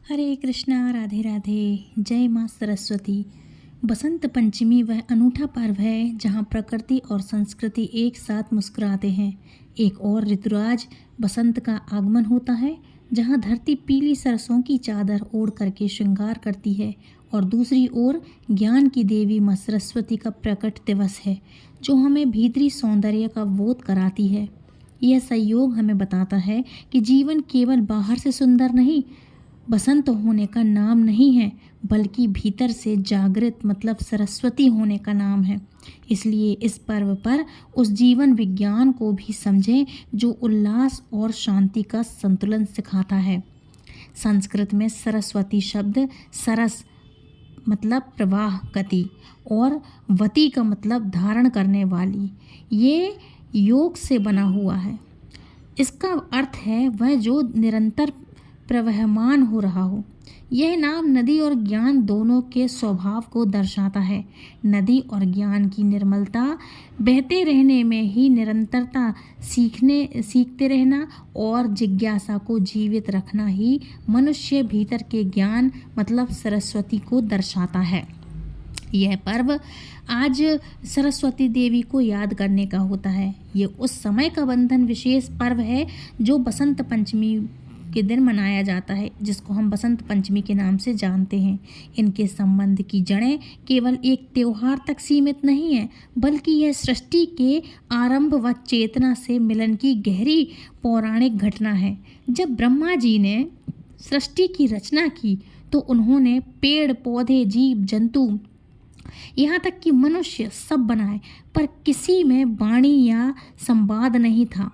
हरे कृष्णा, राधे राधे। जय माँ सरस्वती। बसंत पंचमी वह अनूठा पर्व है जहाँ प्रकृति और संस्कृति एक साथ मुस्कुराते हैं। एक और ऋतुराज बसंत का आगमन होता है जहाँ धरती पीली सरसों की चादर ओढ़ करके श्रृंगार करती है, और दूसरी ओर ज्ञान की देवी माँ सरस्वती का प्रकट दिवस है जो हमें भीतरी सौंदर्य का बोध कराती है। यह संयोग हमें बताता है कि जीवन केवल बाहर से सुंदर नहीं, बसंत होने का नाम नहीं है, बल्कि भीतर से जागृत मतलब सरस्वती होने का नाम है। इसलिए इस पर्व पर उस जीवन विज्ञान को भी समझें जो उल्लास और शांति का संतुलन सिखाता है। संस्कृत में सरस्वती शब्द सरस मतलब प्रवाह गति और वती का मतलब धारण करने वाली, ये योग से बना हुआ है। इसका अर्थ है वह जो निरंतर प्रवहमान हो रहा हो। यह नाम नदी और ज्ञान दोनों के स्वभाव को दर्शाता है। नदी और ज्ञान की निर्मलता, बहते रहने में ही निरंतरता, सीखते रहना और जिज्ञासा को जीवित रखना ही मनुष्य भीतर के ज्ञान मतलब सरस्वती को दर्शाता है। यह पर्व आज सरस्वती देवी को याद करने का होता है। ये उस समय का बंधन विशेष पर्व है जो बसंत पंचमी के दिन मनाया जाता है, जिसको हम बसंत पंचमी के नाम से जानते हैं। इनके संबंध की जड़ें केवल एक त्योहार तक सीमित नहीं है, बल्कि यह सृष्टि के आरंभ व चेतना से मिलन की गहरी पौराणिक घटना है। जब ब्रह्मा जी ने सृष्टि की रचना की तो उन्होंने पेड़ पौधे, जीव जंतु, यहाँ तक कि मनुष्य सब बनाए, पर किसी में वाणी या संवाद नहीं था।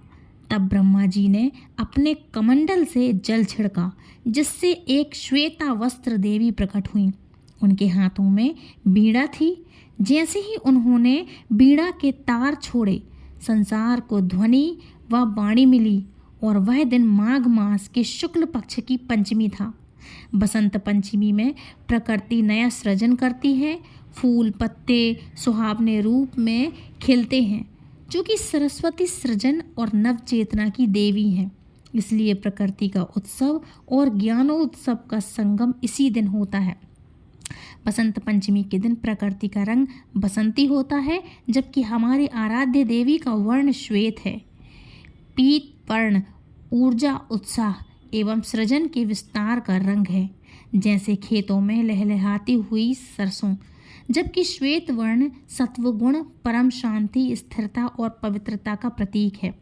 तब ब्रह्मा जी ने अपने कमंडल से जल छिड़का, जिससे एक श्वेता वस्त्र देवी प्रकट हुई। उनके हाथों में बीड़ा थी। जैसे ही उन्होंने बीड़ा के तार छोड़े, संसार को ध्वनि व वाणी मिली, और वह दिन माघ मास के शुक्ल पक्ष की पंचमी था। बसंत पंचमी में प्रकृति नया सृजन करती है। फूल पत्ते सुहावने रूप में खिलते हैं, जो कि सरस्वती सृजन और नव चेतना की देवी हैं। इसलिए प्रकृति का उत्सव और ज्ञानोत्सव का संगम इसी दिन होता है। बसंत पंचमी के दिन प्रकृति का रंग बसंती होता है, जबकि हमारी आराध्य देवी का वर्ण श्वेत है। पीत वर्ण ऊर्जा, उत्साह एवं सृजन के विस्तार का रंग है, जैसे खेतों में लहलहाती हुई सरसों, जबकि श्वेत वर्ण सत्वगुण, परम शांति, स्थिरता और पवित्रता का प्रतीक है।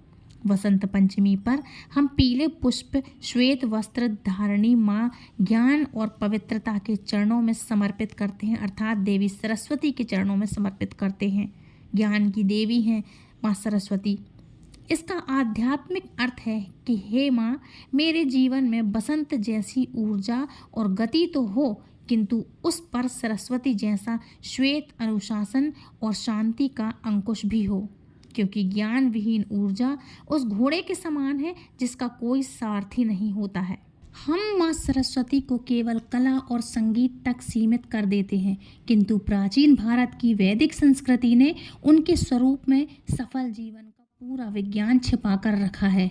वसंत पंचमी पर हम पीले पुष्प, श्वेत वस्त्र धारणी माँ ज्ञान और पवित्रता के चरणों में समर्पित करते हैं, अर्थात देवी सरस्वती के चरणों में समर्पित करते हैं। ज्ञान की देवी हैं माँ सरस्वती। इसका आध्यात्मिक अर्थ है कि हे माँ, मेरे जीवन में बसंत जैसी ऊर्जा और गति तो हो, किंतु उस पर सरस्वती जैसा श्वेत अनुशासन और शांति का अंकुश भी हो, क्योंकि ज्ञान विहीन ऊर्जा उस घोड़े के समान है जिसका कोई सारथी नहीं होता है। हम माँ सरस्वती को केवल कला और संगीत तक सीमित कर देते हैं, किंतु प्राचीन भारत की वैदिक संस्कृति ने उनके स्वरूप में सफल जीवन का पूरा विज्ञान छिपा कर रखा है।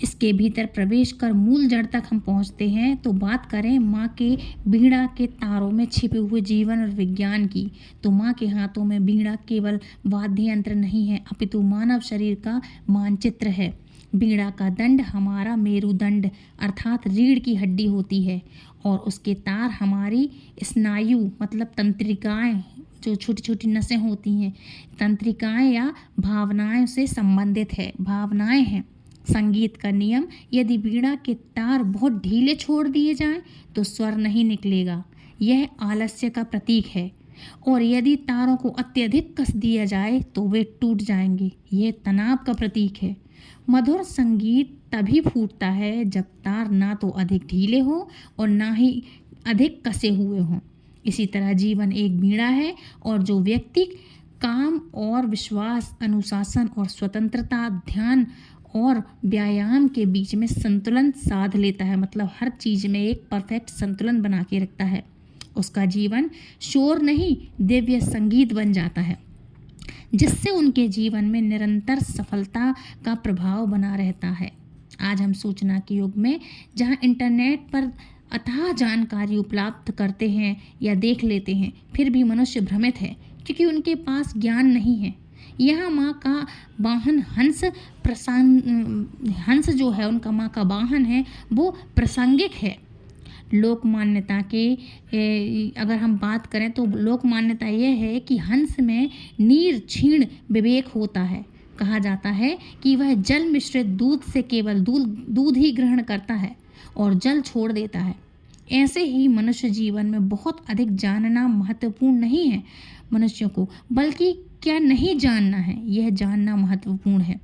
इसके भीतर प्रवेश कर मूल जड़ तक हम पहुँचते हैं तो बात करें माँ के बीड़ा के तारों में छिपे हुए जीवन और विज्ञान की, तो माँ के हाथों में बीड़ा केवल वाद्य यंत्र नहीं है, अपितु मानव शरीर का मानचित्र है। बीड़ा का दंड हमारा मेरुदंड अर्थात रीढ़ की हड्डी होती है, और उसके तार हमारी स्नायु मतलब तंत्रिकाएं, जो छोटी छोटी नसें होती हैं, तंत्रिकाएं या भावनाएं से संबंधित है, भावनाएं हैं। संगीत का नियम, यदि बीड़ा के तार बहुत ढीले छोड़ दिए जाएं तो स्वर नहीं निकलेगा, यह आलस्य का प्रतीक है, और यदि तारों को अत्यधिक कस दिया जाए तो वे टूट जाएंगे, यह तनाव का प्रतीक है। मधुर संगीत तभी फूटता है जब तार ना तो अधिक ढीले हो और ना ही अधिक कसे हुए हों। इसी तरह जीवन एक बीड़ा है, और जो व्यक्ति काम और विश्वास, अनुशासन और स्वतंत्रता, ध्यान और व्यायाम के बीच में संतुलन साध लेता है, मतलब हर चीज़ में एक परफेक्ट संतुलन बना के रखता है, उसका जीवन शोर नहीं दिव्य संगीत बन जाता है, जिससे उनके जीवन में निरंतर सफलता का प्रभाव बना रहता है। आज हम सूचना के युग में जहां इंटरनेट पर अथाह जानकारी उपलब्ध करते हैं या देख लेते हैं, फिर भी मनुष्य भ्रमित है क्योंकि उनके पास ज्ञान नहीं है। यहाँ माँ का वाहन हंस जो है, उनका माँ का वाहन है, वो प्रासंगिक है। लोक मान्यता के अगर हम बात करें तो लोक मान्यता यह है कि हंस में नीर क्षीण विवेक होता है। कहा जाता है कि वह जल मिश्रित दूध से केवल दूध ही ग्रहण करता है और जल छोड़ देता है। ऐसे ही मनुष्य जीवन में बहुत अधिक जानना महत्वपूर्ण नहीं है मनुष्यों को, बल्कि क्या नहीं जानना है, यह जानना महत्वपूर्ण है,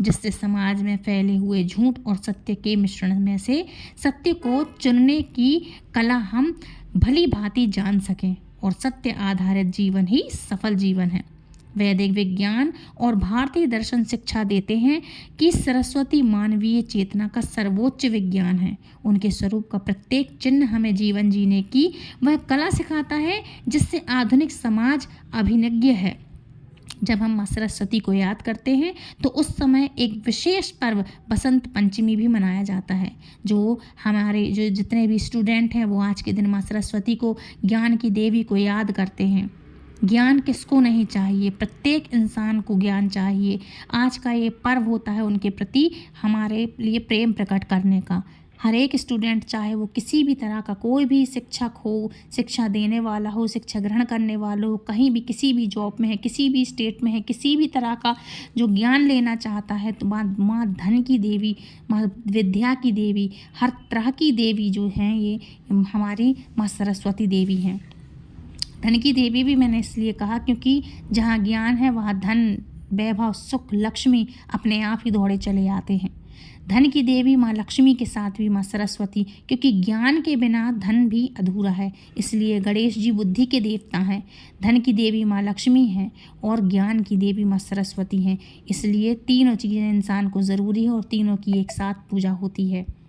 जिससे समाज में फैले हुए झूठ और सत्य के मिश्रण में से सत्य को चुनने की कला हम भली भांति जान सकें, और सत्य आधारित जीवन ही सफल जीवन है। वैदिक विज्ञान और भारतीय दर्शन शिक्षा देते हैं कि सरस्वती मानवीय चेतना का सर्वोच्च विज्ञान है। उनके स्वरूप का प्रत्येक चिन्ह हमें जीवन जीने की वह कला सिखाता है जिससे आधुनिक समाज अभिज्ञ है। जब हम माँ सरस्वती को याद करते हैं तो उस समय एक विशेष पर्व बसंत पंचमी भी मनाया जाता है। जो हमारे जो जितने भी स्टूडेंट हैं वो आज के दिन माँ सरस्वती को, ज्ञान की देवी को याद करते हैं। ज्ञान किसको नहीं चाहिए, प्रत्येक इंसान को ज्ञान चाहिए। आज का ये पर्व होता है उनके प्रति हमारे लिए प्रेम प्रकट करने का। हर एक स्टूडेंट, चाहे वो किसी भी तरह का कोई भी शिक्षक हो, शिक्षा देने वाला हो, शिक्षा ग्रहण करने वाला हो, कहीं भी किसी भी जॉब में है, किसी भी स्टेट में है, किसी भी तरह का जो ज्ञान लेना चाहता है, तो माँ धन की देवी, माँ विद्या की देवी, हर तरह की देवी जो हैं ये हमारी माँ सरस्वती देवी हैं। धन की देवी भी मैंने इसलिए कहा क्योंकि जहाँ ज्ञान है वहाँ धन, वैभव, सुख, लक्ष्मी अपने आप ही दौड़े चले आते हैं। धन की देवी माँ लक्ष्मी के साथ भी माँ सरस्वती, क्योंकि ज्ञान के बिना धन भी अधूरा है, इसलिए गणेश जी बुद्धि के देवता हैं। धन की देवी माँ लक्ष्मी हैं और ज्ञान की देवी माँ सरस्वती हैं, इसलिए तीनों चीज़ें इंसान को ज़रूरी है और तीनों की एक साथ पूजा होती है।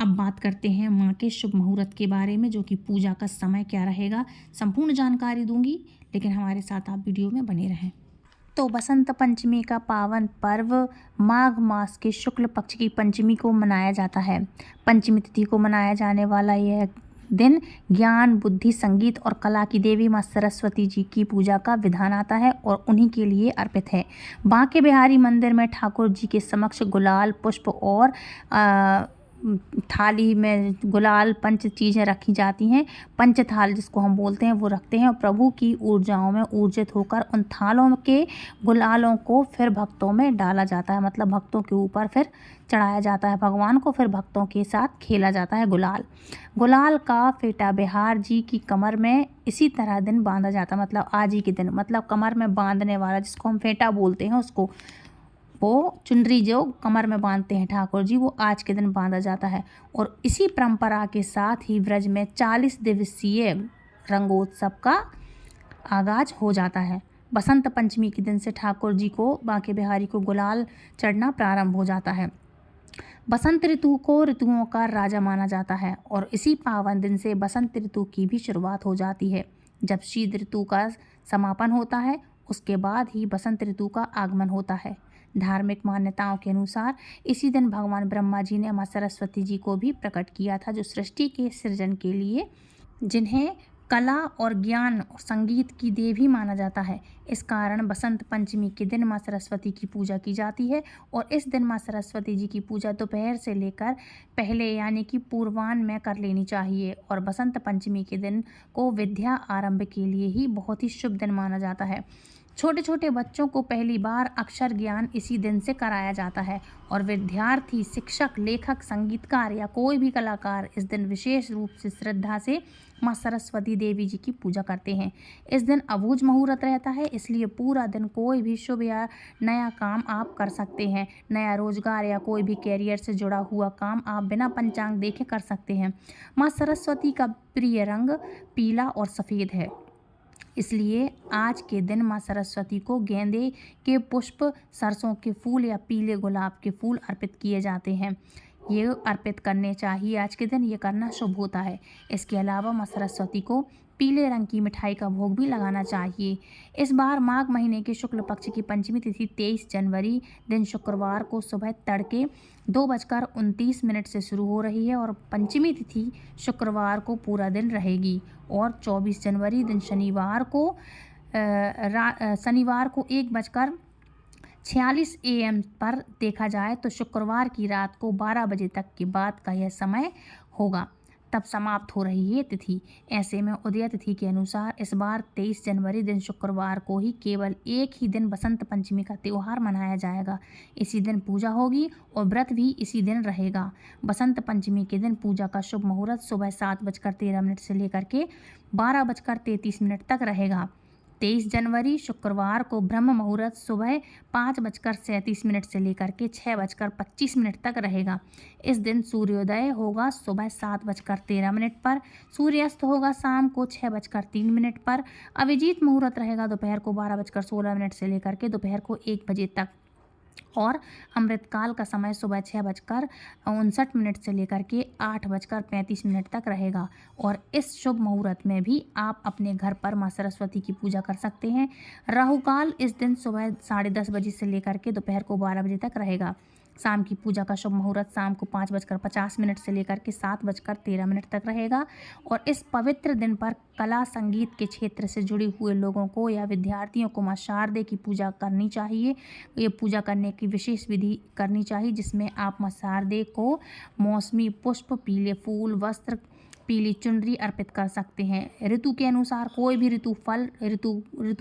अब बात करते हैं माँ के शुभ मुहूर्त के बारे में, जो कि पूजा का समय क्या रहेगा। संपूर्ण जानकारी दूंगी, लेकिन हमारे साथ आप वीडियो में बने रहें। तो बसंत पंचमी का पावन पर्व माघ मास के शुक्ल पक्ष की पंचमी को मनाया जाता है। पंचमी तिथि को मनाया जाने वाला यह दिन ज्ञान, बुद्धि, संगीत और कला की देवी माँ सरस्वती जी की पूजा का विधान आता है और उन्हीं के लिए अर्पित है। बांके बिहारी मंदिर में ठाकुर जी के समक्ष गुलाल, पुष्प और थाली में गुलाल, पंच चीज़ें रखी जाती हैं। पंच थाल जिसको हम बोलते हैं वो रखते हैं और प्रभु की ऊर्जाओं में ऊर्जित होकर उन थालों के गुलालों को फिर भक्तों में डाला जाता है, मतलब भक्तों के ऊपर फिर चढ़ाया जाता है भगवान को, फिर भक्तों के साथ खेला जाता है गुलाल का फेटा बिहार जी की कमर में इसी तरह दिन बांधा जाता है, मतलब आज ही के दिन, मतलब कमर में बांधने वाला जिसको हम फेटा बोलते हैं, उसको वो चुनरी जो कमर में बांधते हैं ठाकुर जी, वो आज के दिन बांधा जाता है। और इसी परंपरा के साथ ही ब्रज में 40 दिवसीय रंगोत्सव का आगाज हो जाता है। बसंत पंचमी के दिन से ठाकुर जी को, बांके बिहारी को गुलाल चढ़ना प्रारंभ हो जाता है। बसंत ऋतु को ऋतुओं का राजा माना जाता है और इसी पावन दिन से बसंत ऋतु की भी शुरुआत हो जाती है। जब शीत ऋतु का समापन होता है उसके बाद ही बसंत ऋतु का आगमन होता है। धार्मिक मान्यताओं के अनुसार इसी दिन भगवान ब्रह्मा जी ने माँ सरस्वती जी को भी प्रकट किया था, जो सृष्टि के सृजन के लिए, जिन्हें कला और ज्ञान और संगीत की देवी माना जाता है। इस कारण बसंत पंचमी के दिन माँ सरस्वती की पूजा की जाती है और इस दिन माँ सरस्वती जी की पूजा दोपहर से लेकर पहले यानी कि पूर्वाह्न में कर लेनी चाहिए और बसंत पंचमी के दिन को विद्या आरंभ के लिए ही बहुत ही शुभ दिन माना जाता है। छोटे छोटे बच्चों को पहली बार अक्षर ज्ञान इसी दिन से कराया जाता है और विद्यार्थी, शिक्षक, लेखक, संगीतकार या कोई भी कलाकार इस दिन विशेष रूप से श्रद्धा से माँ सरस्वती देवी जी की पूजा करते हैं। इस दिन अबूझ मुहूर्त रहता है, इसलिए पूरा दिन कोई भी शुभ या नया काम आप कर सकते हैं। नया रोजगार या कोई भी कैरियर से जुड़ा हुआ काम आप बिना पंचांग देखे कर सकते हैं। माँ सरस्वती का प्रिय रंग पीला और सफ़ेद है, इसलिए आज के दिन माँ सरस्वती को गेंदे के पुष्प, सरसों के फूल या पीले गुलाब के फूल अर्पित किए जाते हैं। ये अर्पित करने चाहिए। आज के दिन ये करना शुभ होता है। इसके अलावा माँ सरस्वती को पीले रंग की मिठाई का भोग भी लगाना चाहिए। इस बार माघ महीने के शुक्ल पक्ष की पंचमी तिथि 23 जनवरी दिन शुक्रवार को सुबह तड़के 2:29 से शुरू हो रही है और पंचमी तिथि शुक्रवार को पूरा दिन रहेगी। और 24 जनवरी दिन शनिवार को 1:46 AM पर देखा जाए तो शुक्रवार की रात को 12 बजे तक के बाद का यह समय होगा, तब समाप्त हो रही है तिथि। ऐसे में उदय तिथि के अनुसार इस बार 23 जनवरी दिन शुक्रवार को ही केवल एक ही दिन बसंत पंचमी का त्यौहार मनाया जाएगा। इसी दिन पूजा होगी और व्रत भी इसी दिन रहेगा। बसंत पंचमी के दिन पूजा का शुभ मुहूर्त सुबह 7:13 से लेकर के 12:33 तक रहेगा। 23 जनवरी शुक्रवार को ब्रह्म मुहूर्त सुबह 5:37 से लेकर के 6:25 तक रहेगा। इस दिन सूर्योदय होगा सुबह 7:13 पर, सूर्यास्त होगा शाम को 6:03 पर। अभिजीत मुहूर्त रहेगा दोपहर को 12:16 से लेकर के दोपहर को 1 बजे तक और अमृतकाल का समय सुबह 6:59 से लेकर के 8:35 तक रहेगा। और इस शुभ मुहूर्त में भी आप अपने घर पर माँ सरस्वती की पूजा कर सकते हैं। राहुकाल इस दिन सुबह 10:30 बजे से लेकर के दोपहर को 12 बजे तक रहेगा। शाम की पूजा का शुभ मुहूर्त शाम को 5:50 से लेकर के 7:13 तक रहेगा। और इस पवित्र दिन पर कला संगीत के क्षेत्र से जुड़े हुए लोगों को या विद्यार्थियों को माँ शारदे की पूजा करनी चाहिए। ये पूजा करने की विशेष विधि करनी चाहिए, जिसमें आप माँ शारदे को मौसमी पुष्प, पीले फूल, वस्त्र, पीली चुनरी अर्पित कर सकते हैं। ऋतु के अनुसार कोई भी ऋतु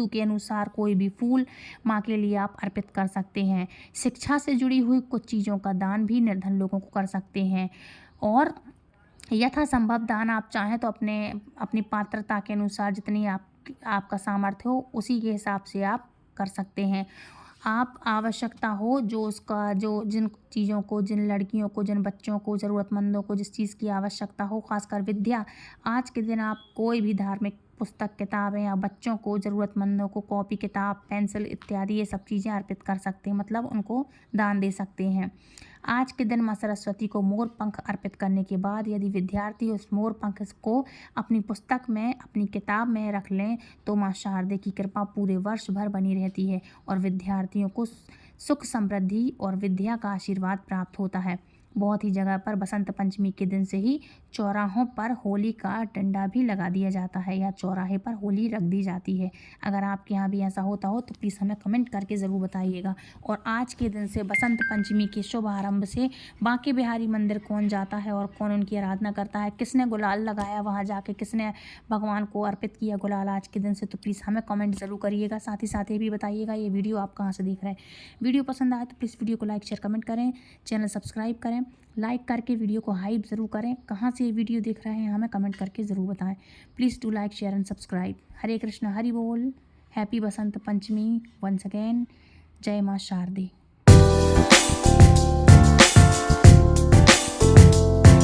के अनुसार कोई भी फूल माँ के लिए आप अर्पित कर सकते हैं। शिक्षा से जुड़ी हुई कुछ चीज़ों का दान भी निर्धन लोगों को कर सकते हैं। और यथासंभव दान आप चाहें तो अपनी पात्रता के अनुसार जितनी आपका सामर्थ्य हो उसी के हिसाब से आप कर सकते हैं। आप आवश्यकता हो जिन चीज़ों को, जिन लड़कियों को, जिन बच्चों को, ज़रूरतमंदों को जिस चीज़ की आवश्यकता हो, खासकर विद्या, आज के दिन आप कोई भी धार्मिक पुस्तक, किताबें या बच्चों को, ज़रूरतमंदों को कॉपी, किताब, पेंसिल इत्यादि ये सब चीज़ें अर्पित कर सकते हैं, मतलब उनको दान दे सकते हैं। आज के दिन माँ सरस्वती को मोर पंख अर्पित करने के बाद यदि विद्यार्थी उस मोर पंख को अपनी पुस्तक में, अपनी किताब में रख लें तो माँ शारदे की कृपा पूरे वर्ष भर बनी रहती है और विद्यार्थियों को सुख, समृद्धि और विद्या का आशीर्वाद प्राप्त होता है। बहुत ही जगह पर बसंत पंचमी के दिन से ही चौराहों पर होली का डंडा भी लगा दिया जाता है या चौराहे पर होली रख दी जाती है। अगर आपके यहाँ भी ऐसा होता हो तो प्लीज़ हमें कमेंट करके ज़रूर बताइएगा। और आज के दिन से बसंत पंचमी के शुभ आरंभ से बांके बिहारी मंदिर कौन जाता है और कौन उनकी आराधना करता है, किसने गुलाल लगाया वहाँ जाके, किसने भगवान को अर्पित किया गुलाल आज के दिन से, तो प्लीज़ हमें कमेंट ज़रूर करिएगा। साथ ही ये भी बताइएगा ये वीडियो आप कहाँ से देख रहे हैं। वीडियो पसंद आए तो प्लीज़ वीडियो को लाइक, शेयर, कमेंट करें, चैनल सब्सक्राइब करें, लाइक करके वीडियो को हाइप ज़रूर करें। कहाँ से ये वीडियो देख रहे हैं हमें कमेंट करके ज़रूर बताएं। Please do like, share and subscribe. Hare Krishna, Hari बोल। Happy Basant Panchami once again. जय माँ शारदे।